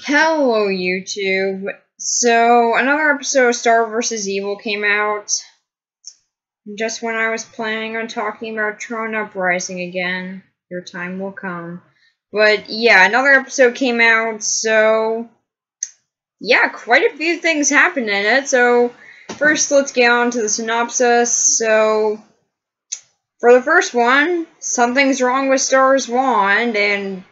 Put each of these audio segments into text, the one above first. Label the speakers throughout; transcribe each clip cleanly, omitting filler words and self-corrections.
Speaker 1: Hello, YouTube. So, another episode of Star vs. Evil came out just when I was planning on talking about Tron Uprising again. Your time will come. But, yeah, another episode came out, so, yeah, quite a few things happened in it. So, first, let's get on to the synopsis. So, for the first one, something's wrong with Star's wand, and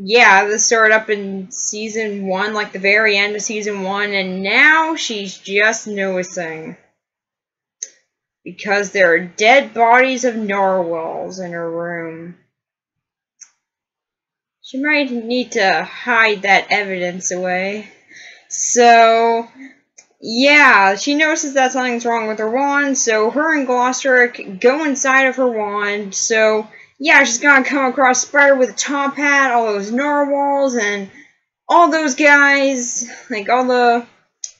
Speaker 1: yeah, this started up in season 1, like the very end of season 1, and now she's just noticing. Because there are dead bodies of narwhals in her room. She might need to hide that evidence away. So, yeah, she notices that something's wrong with her wand, so her and Glossaryck go inside of her wand, so yeah, she's gonna come across Spider with a top hat, all those narwhals, and all those guys, like all the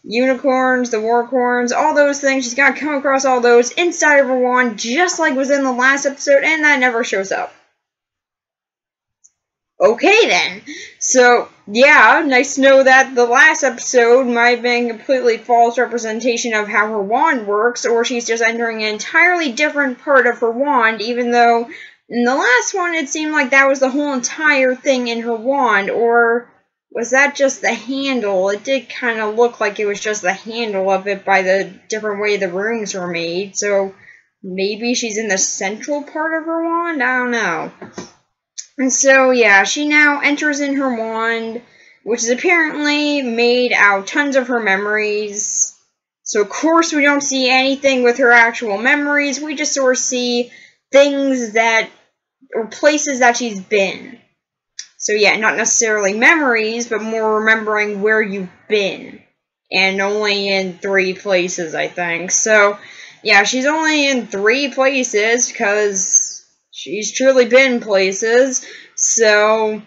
Speaker 1: unicorns, the warcorns, all those things. She's gonna come across all those inside of her wand, just like was in the last episode, and that never shows up. Okay then. So, yeah, nice to know that the last episode might have been a completely false representation of how her wand works, or she's just entering an entirely different part of her wand, even though in the last one it seemed like that was the whole entire thing in her wand, or was that just the handle? It did kind of look like it was just the handle of it by the different way the rooms were made, so maybe she's in the central part of her wand? I don't know. And so, yeah, she now enters in her wand, which is apparently made out of tons of her memories. So, of course, we don't see anything with her actual memories. We just sort of see things that, or places that she's been. So, yeah, not necessarily memories, but more remembering where you've been. And only in 3 places, I think. So, yeah, she's only in 3 places, because she's truly been places, so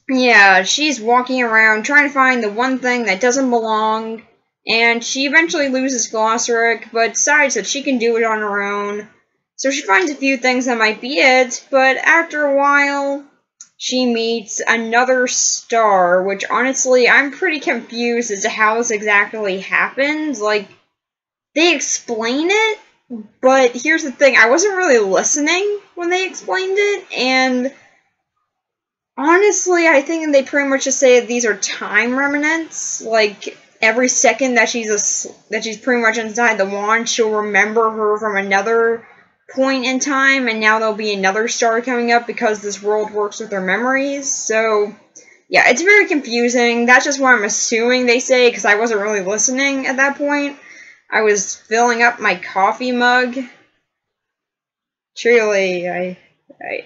Speaker 1: yeah, she's walking around trying to find the one thing that doesn't belong, and she eventually loses Glossaryck, but decides that she can do it on her own. So she finds a few things that might be it, but after a while, she meets another star, which honestly, I'm pretty confused as to how this exactly happens. Like, they explain it, but here's the thing, I wasn't really listening when they explained it, and honestly, I think they pretty much just say that these are time remnants. Like, every second that she's pretty much inside the wand, she'll remember her from another point in time, and now there'll be another star coming up because this world works with her memories. So, yeah, it's very confusing. That's just what I'm assuming they say, because I wasn't really listening at that point. I was filling up my coffee mug. Truly, I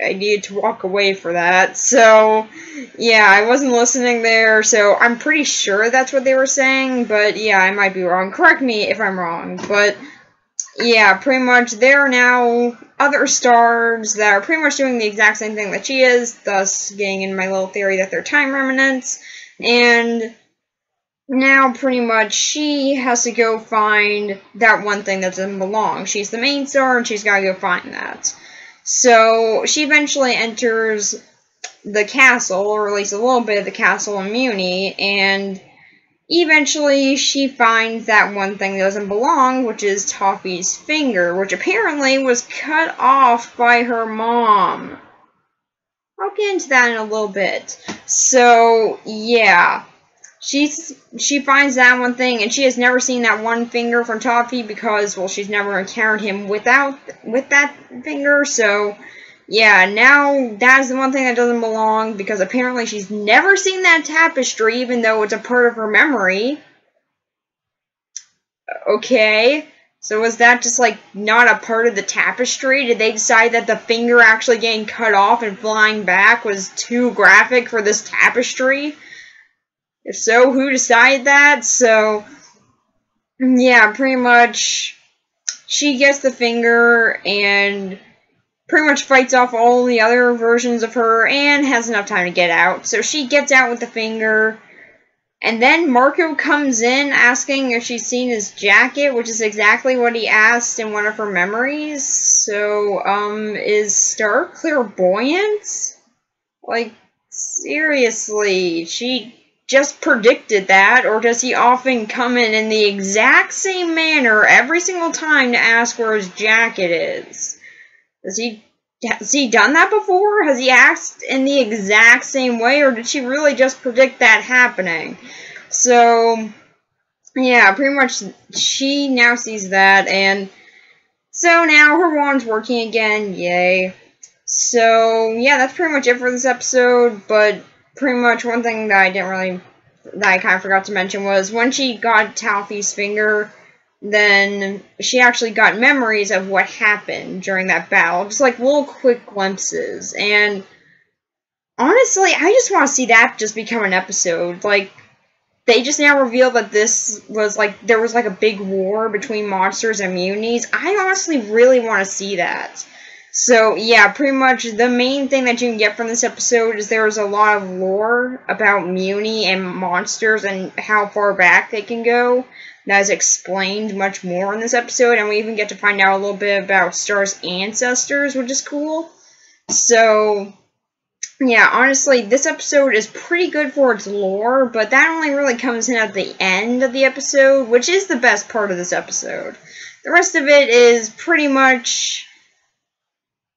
Speaker 1: needed to walk away for that. So, yeah, I wasn't listening there, so I'm pretty sure that's what they were saying, but yeah, I might be wrong. Correct me if I'm wrong, but yeah, pretty much there are now other stars that are pretty much doing the exact same thing that she is, thus getting in my little theory that they're time remnants, and now, pretty much, she has to go find that one thing that doesn't belong. She's the main star, and she's gotta go find that. So, she eventually enters the castle, or at least a little bit of the castle in Muni, and eventually she finds that one thing that doesn't belong, which is Toffee's finger, which apparently was cut off by her mom. I'll get into that in a little bit. So, yeah. She finds that one thing, and she has never seen that one finger from Toffee because, well, she's never encountered him with that finger, so, yeah, now that's the one thing that doesn't belong, because apparently she's never seen that tapestry, even though it's a part of her memory. Okay, so was that just, like, not a part of the tapestry? Did they decide that the finger actually getting cut off and flying back was too graphic for this tapestry? If so, who decided that? So, yeah, pretty much, she gets the finger and pretty much fights off all the other versions of her and has enough time to get out. So she gets out with the finger, and then Marco comes in asking if she's seen his jacket, which is exactly what he asked in one of her memories. So, is Star clairvoyant? Like, seriously, she just predicted that, or does he often come in the exact same manner every single time to ask where his jacket is? Has he done that before? Has he asked in the exact same way, or did she really just predict that happening? So, yeah, pretty much she now sees that, and so now her wand's working again, yay. So, yeah, that's pretty much it for this episode, but pretty much one thing that I kind of forgot to mention was when she got Talfi's finger, then she actually got memories of what happened during that battle, just like little quick glimpses, and honestly, I just want to see that just become an episode. Like, they just now revealed that this was there was a big war between monsters and Muni's. I honestly really want to see that. So, yeah, pretty much the main thing that you can get from this episode is there's a lot of lore about Muni and monsters and how far back they can go. That is explained much more in this episode, and we even get to find out a little bit about Star's ancestors, which is cool. So, yeah, honestly, this episode is pretty good for its lore, but that only really comes in at the end of the episode, which is the best part of this episode. The rest of it is pretty much,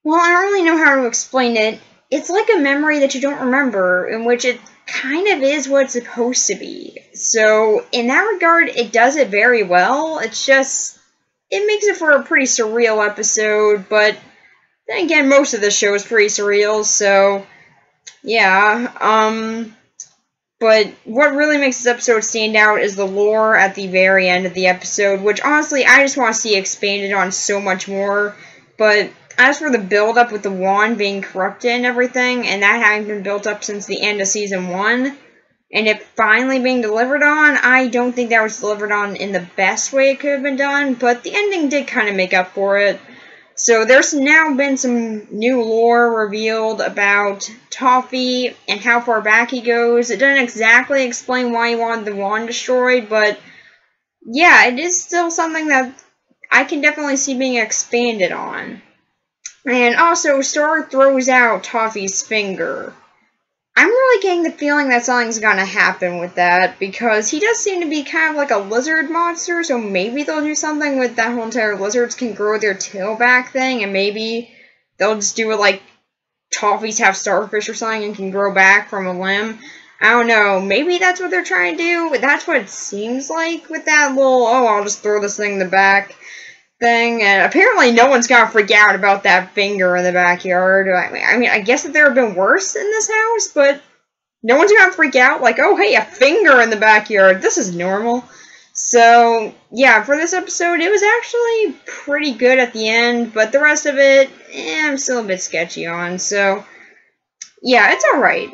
Speaker 1: well, I don't really know how to explain it. It's like a memory that you don't remember, in which it kind of is what it's supposed to be. So, in that regard, it does it very well. It's just, it makes it for a pretty surreal episode, but then again, most of the show is pretty surreal, so yeah, but what really makes this episode stand out is the lore at the very end of the episode, which honestly, I just want to see expanded on so much more, but as for the build-up with the wand being corrupted and everything, and that having been built up since the end of Season 1, and it finally being delivered on, I don't think that was delivered on in the best way it could have been done, but the ending did kind of make up for it. So there's now been some new lore revealed about Talfi and how far back he goes. It doesn't exactly explain why he wanted the wand destroyed, but yeah, it is still something that I can definitely see being expanded on. And also, Star throws out Talfi's finger. I'm really getting the feeling that something's gonna happen with that, because he does seem to be kind of like a lizard monster, so maybe they'll do something with that whole entire lizards can grow their tail back thing, and maybe they'll just do it like Talfies have starfish or something and can grow back from a limb. I don't know, maybe that's what they're trying to do, but that's what it seems like with that little, oh, I'll just throw this thing in the back thing, and apparently no one's gonna freak out about that finger in the backyard. I mean, I guess that there have been worse in this house, but no one's gonna freak out, like, oh, hey, a finger in the backyard, this is normal. So, yeah, for this episode, it was actually pretty good at the end, but the rest of it, I'm still a bit sketchy on, so, yeah, it's alright.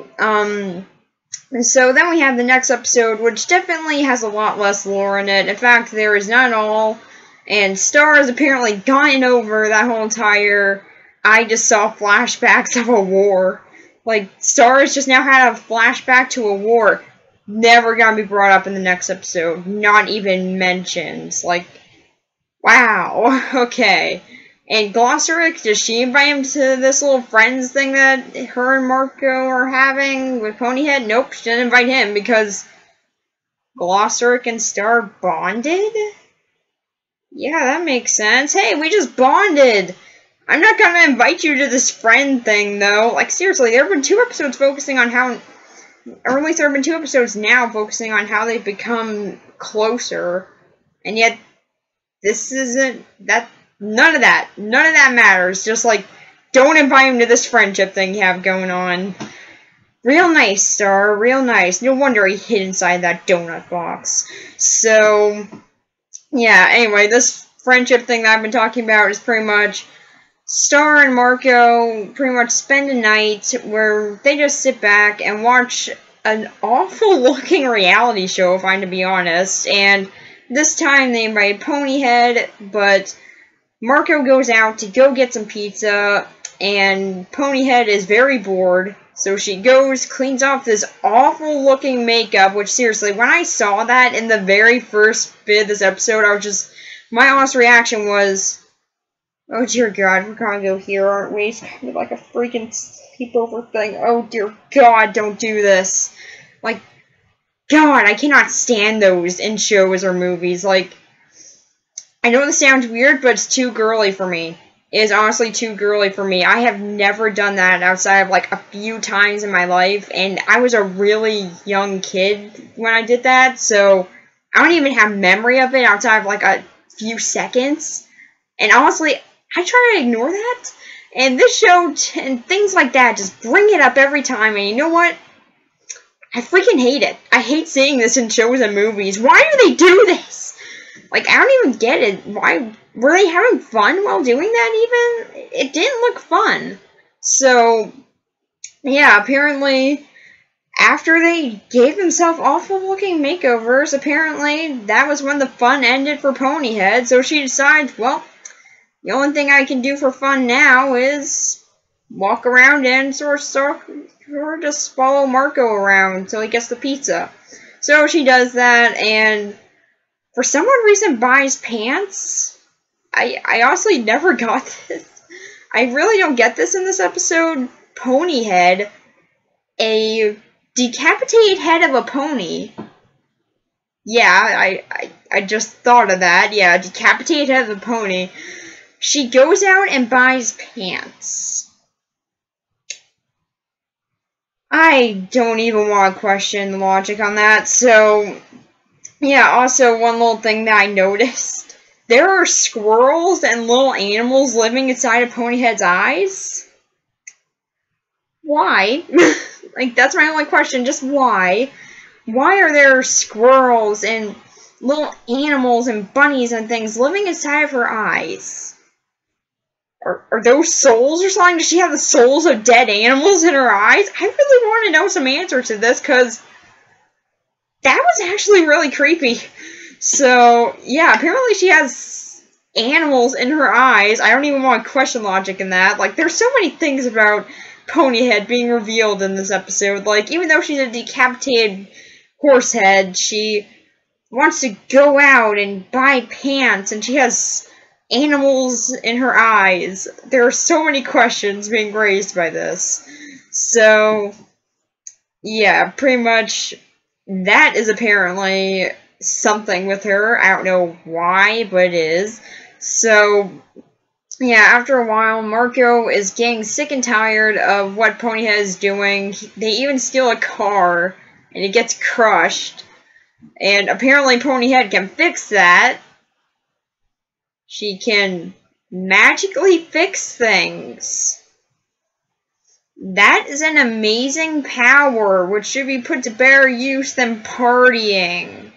Speaker 1: So then we have the next episode, which definitely has a lot less lore in it. In fact, there is not at all. And Star has apparently gotten over that whole entire, I just saw flashbacks of a war. Like, Star has just now had a flashback to a war. Never gonna be brought up in the next episode. Not even mentioned. Like, wow. Okay. And Glossaric, does she invite him to this little friends thing that her and Marco are having with Ponyhead? Nope, she didn't invite him because Glossaric and Star bonded? Yeah, that makes sense. Hey, we just bonded! I'm not gonna invite you to this friend thing, though. Like, seriously, there have been 2 episodes focusing on how... Or at least there have been 2 episodes now focusing on how they've become closer. And yet, this isn't... None of that matters. Just, like, don't invite him to this friendship thing you have going on. Real nice, Star. Real nice. No wonder he hid inside that donut box. So... yeah, anyway, this friendship thing that I've been talking about is pretty much Star and Marco pretty much spend a night where they just sit back and watch an awful-looking reality show, if I'm to be honest, and this time they invite Ponyhead, but Marco goes out to go get some pizza, and Ponyhead is very bored. So she goes, cleans off this awful-looking makeup, which, seriously, when I saw that in the very first bit of this episode, I was just... my honest reaction was, oh, dear God, we're gonna go here, aren't we? It's gonna be like a freaking sleepover thing. Oh, dear God, don't do this. Like, God, I cannot stand those in shows or movies. Like, I know this sounds weird, but it's too girly for me. It is honestly too girly for me. I have never done that outside of, like, a few times in my life, and I was a really young kid when I did that, so I don't even have memory of it outside of, like, a few seconds. And honestly, I try to ignore that, and this show and things like that just bring it up every time, and you know what? I freaking hate it. I hate seeing this in shows and movies. Why do they do this? Like, I don't even get it. Why? Were they having fun while doing that even? It didn't look fun. So, yeah, apparently, after they gave themselves awful-looking makeovers, apparently, that was when the fun ended for Ponyhead, so she decides, well, the only thing I can do for fun now is walk around and sort of just follow Marco around until he gets the pizza. So she does that, and for some odd reason buys pants. I honestly never got this. I really don't get this in this episode. Ponyhead, a decapitated head of a pony. Yeah, I just thought of that. Yeah, a decapitated head of a pony. She goes out and buys pants. I don't even want to question the logic on that. So, yeah, also one little thing that I noticed. There are squirrels and little animals living inside of Ponyhead's eyes. Why? Like, that's my only question. Just why? Why are there squirrels and little animals and bunnies and things living inside of her eyes? Are those souls or something? Does she have the souls of dead animals in her eyes? I really want to know some answer to this, because that was actually really creepy. So, yeah, apparently she has animals in her eyes. I don't even want to question logic in that. Like, there's so many things about Ponyhead being revealed in this episode. Like, even though she's a decapitated horse head, she wants to go out and buy pants, and she has animals in her eyes. There are so many questions being raised by this. So, yeah, pretty much that is apparently something with her. I don't know why, but it is. So, yeah, after a while, Marco is getting sick and tired of what Ponyhead is doing. They even steal a car, and it gets crushed. And apparently Ponyhead can fix that. She can magically fix things. That is an amazing power, which should be put to better use than partying.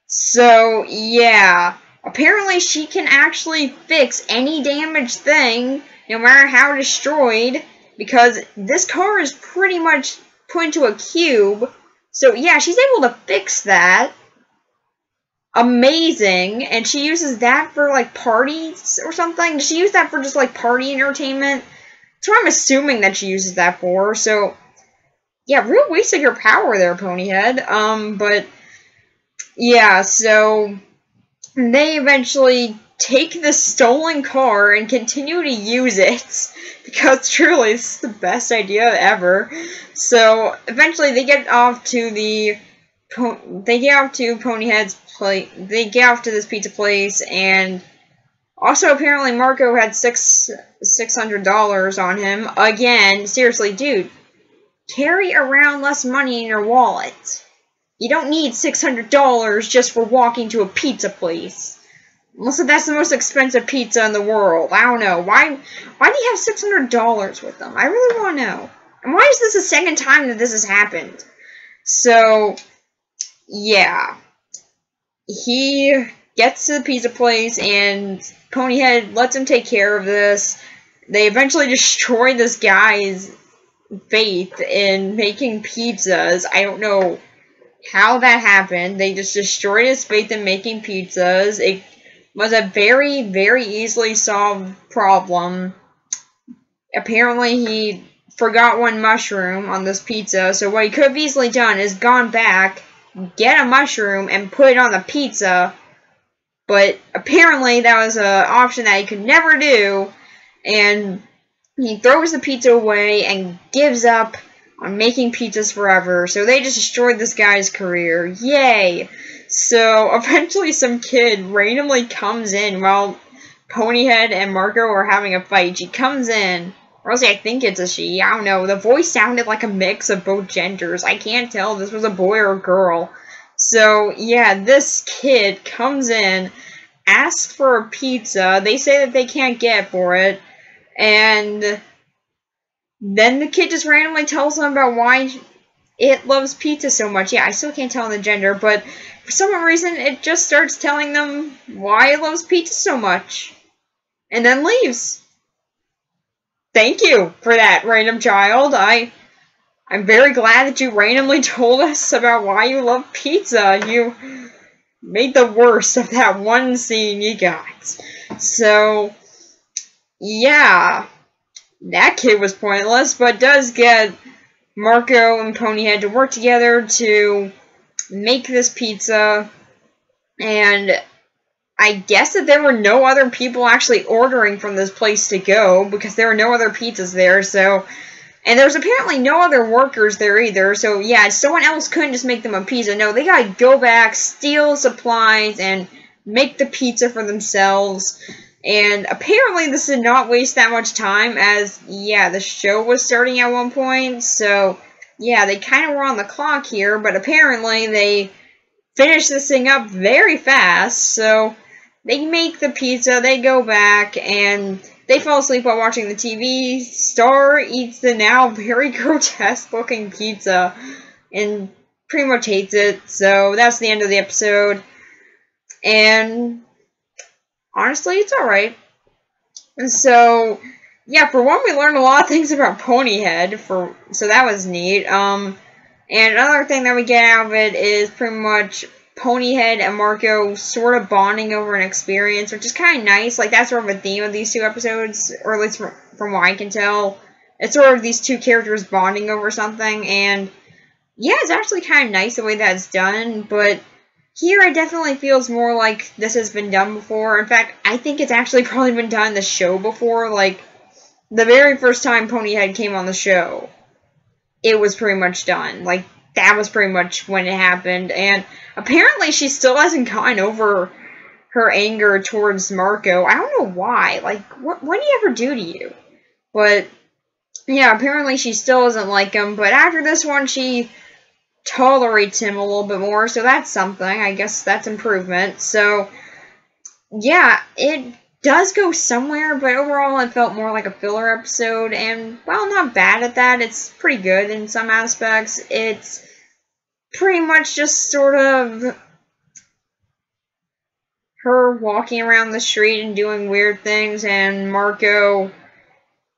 Speaker 1: So, yeah. Apparently she can actually fix any damaged thing, no matter how destroyed, because this car is pretty much put into a cube. So, yeah, she's able to fix that. Amazing. And she uses that for, like, parties or something? Does she use that for just, like, party entertainment? That's what I'm assuming that she uses that for. So, yeah, real waste of your power there, Ponyhead. But, yeah, so they eventually take the stolen car and continue to use it. Because, truly, this is the best idea ever. So, eventually they get off to Ponyhead's place. They get off to this pizza place, and also apparently Marco had $600 on him. Again, seriously, dude, carry around less money in your wallet. You don't need $600 just for walking to a pizza place. Unless that's the most expensive pizza in the world. I don't know. Why do you have $600 with them? I really want to know. And why is this the second time that this has happened? So, yeah. He gets to the pizza place, and Ponyhead lets him take care of this. They eventually destroy this guy's faith in making pizzas. I don't know how that happened. They just destroyed his faith in making pizzas. It was a very, very easily solved problem. Apparently, he forgot one mushroom on this pizza, so what he could have easily done is gone back, get a mushroom, and put it on the pizza, but apparently that was an option that he could never do, and he throws the pizza away and gives up on making pizzas forever, so they just destroyed this guy's career. Yay! So, eventually some kid randomly comes in while Ponyhead and Marco are having a fight. She comes in, or else I think it's a she, I don't know. The voice sounded like a mix of both genders. I can't tell if this was a boy or a girl. So, yeah, this kid comes in, asks for a pizza. They say that they can't get for it, and then the kid just randomly tells them about why it loves pizza so much. Yeah, I still can't tell the gender, but for some reason, it just starts telling them why it loves pizza so much. And then leaves. Thank you for that, random child. I'm very glad that you randomly told us about why you love pizza. You made the worst of that one scene you got. So, yeah. That kid was pointless, but does get Marco and Ponyhead to work together to make this pizza, and I guess that there were no other people actually ordering from this place to go, because there were no other pizzas there, so, and there's apparently no other workers there either, so yeah, someone else couldn't just make them a pizza. No, they gotta go back, steal supplies, and make the pizza for themselves. And apparently this did not waste that much time, as, yeah, the show was starting at one point, so, yeah, they kind of were on the clock here, but apparently they finished this thing up very fast, so they make the pizza, they go back, and they fall asleep while watching the TV. Star eats the now very grotesque-looking pizza, and pretty much hates it, so that's the end of the episode, and honestly, it's alright. And so, yeah, for one, we learned a lot of things about Ponyhead, so that was neat. And another thing that we get out of it is pretty much Ponyhead and Marco sort of bonding over an experience, which is kind of nice. Like, that's sort of a theme of these two episodes, or at least from what I can tell. It's sort of these two characters bonding over something, and yeah, it's actually kind of nice the way that's done, but here, it definitely feels more like this has been done before. In fact, I think it's actually probably been done in the show before. Like, the very first time Ponyhead came on the show, it was pretty much done. Like, that was pretty much when it happened. And apparently, she still hasn't gotten over her anger towards Marco. I don't know why. Like, what did he ever do to you? But, yeah, apparently she still doesn't like him. But after this one, she tolerates him a little bit more, so that's something. I guess that's improvement. So, yeah, it does go somewhere, but overall it felt more like a filler episode, and while not bad at that, it's pretty good in some aspects. It's pretty much just sort of her walking around the street and doing weird things, and Marco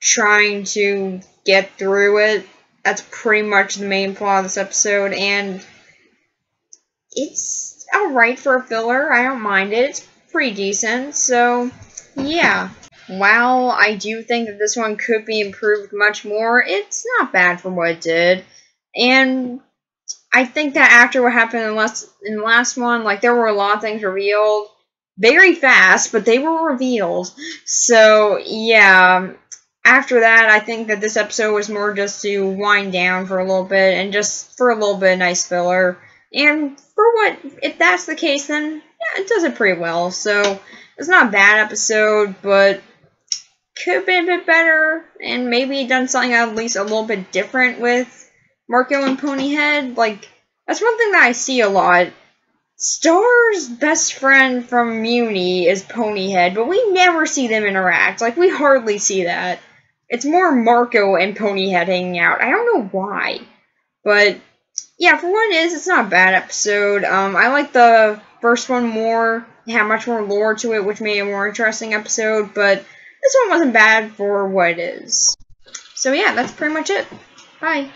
Speaker 1: trying to get through it. That's pretty much the main plot of this episode, and it's alright for a filler. I don't mind it. It's pretty decent, so yeah. While I do think that this one could be improved much more, it's not bad for what it did. And I think that after what happened in the last one, like, there were a lot of things revealed very fast, but they were revealed. So, yeah. After that, I think that this episode was more just to wind down for a little bit, and just for a little bit of nice filler. And for what, if that's the case, then yeah, it does it pretty well. So, it's not a bad episode, but could have been a bit better, and maybe done something at least a little bit different with Marco and Ponyhead. Like, that's one thing that I see a lot. Star's best friend from Muni is Ponyhead, but we never see them interact. Like, we hardly see that. It's more Marco and Ponyhead hanging out. I don't know why. But, yeah, for what it is, it's not a bad episode. I like the first one more. It had much more lore to it, which made it a more interesting episode. But this one wasn't bad for what it is. So, yeah, that's pretty much it. Bye.